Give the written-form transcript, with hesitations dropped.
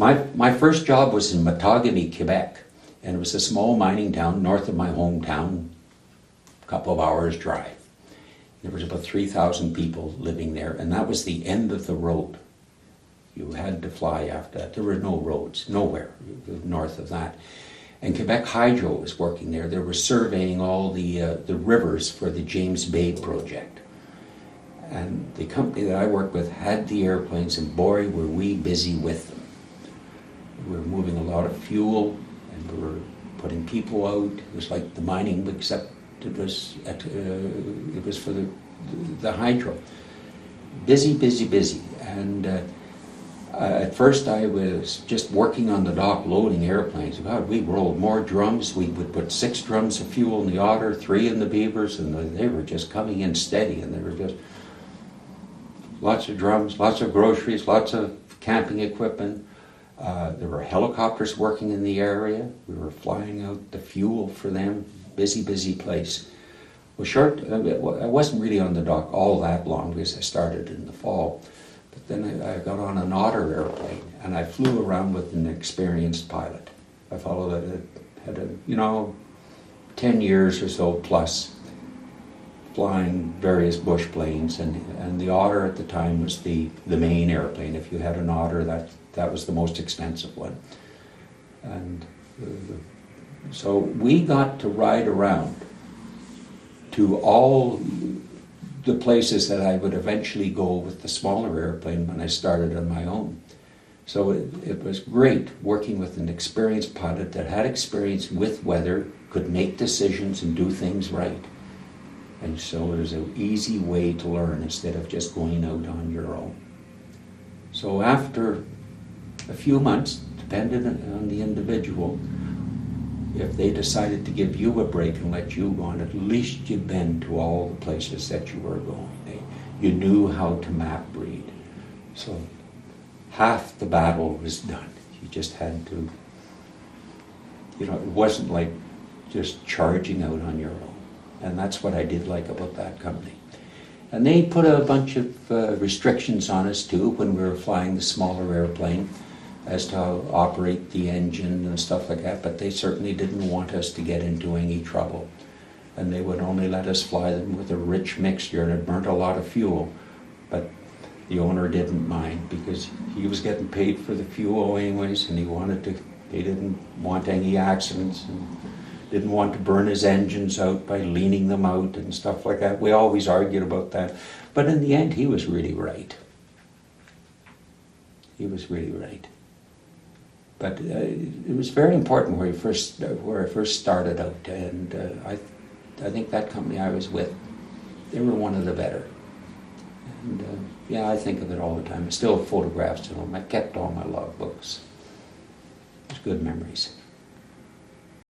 My first job was in Matagami, Quebec, and it was a small mining town north of my hometown, a couple of hours drive. There was about 3,000 people living there, and that was the end of the road. You had to fly after that. There were no roads, nowhere north of that. And Quebec Hydro was working there. They were surveying all the rivers for the James Bay project. And the company that I worked with had the airplanes, and boy, were we busy with them. We were moving a lot of fuel, and we were putting people out. It was like the mining, except it was for the hydro. Busy, busy, busy. And at first I was just working on the dock loading airplanes. God, we rolled more drums. We would put 6 drums of fuel in the Otter, 3 in the Beavers, and they were just coming in steady, and they were just lots of drums, lots of groceries, lots of camping equipment. There were helicopters working in the area. We were flying out the fuel for them. Busy, busy place. Well, I wasn't really on the dock all that long because I started in the fall. But then I got on an Otter airplane, and I flew around with an experienced pilot. I followed it, had 10 years or so plus, flying various bush planes, and the Otter at the time was the main airplane. If you had an Otter, that was the most expensive one. And so we got to ride around to all the places that I would eventually go with the smaller airplane when I started on my own. So it was great working with an experienced pilot that had experience with weather, could make decisions and do things right. And so it was an easy way to learn instead of just going out on your own. So after a few months, depending on the individual, if they decided to give you a break and let you go on, at least you'd been to all the places that you were going. You knew how to map read. So half the battle was done. You just had to, it wasn't like just charging out on your own. And that's what I did like about that company. And they put a bunch of restrictions on us too when we were flying the smaller airplane as to how to operate the engine and stuff like that, but they certainly didn't want us to get into any trouble. And they would only let us fly them with a rich mixture, and it burnt a lot of fuel. But the owner didn't mind because he was getting paid for the fuel anyways, and he didn't want any accidents and didn't want to burn his engines out by leaning them out and stuff like that. We always argued about that. But in the end, he was really right. He was really right. But it was very important where I first started out, and I think that company I was with, they were one of the better. And I think of it all the time. I still have photographs of them. I kept all my logbooks. It's good memories.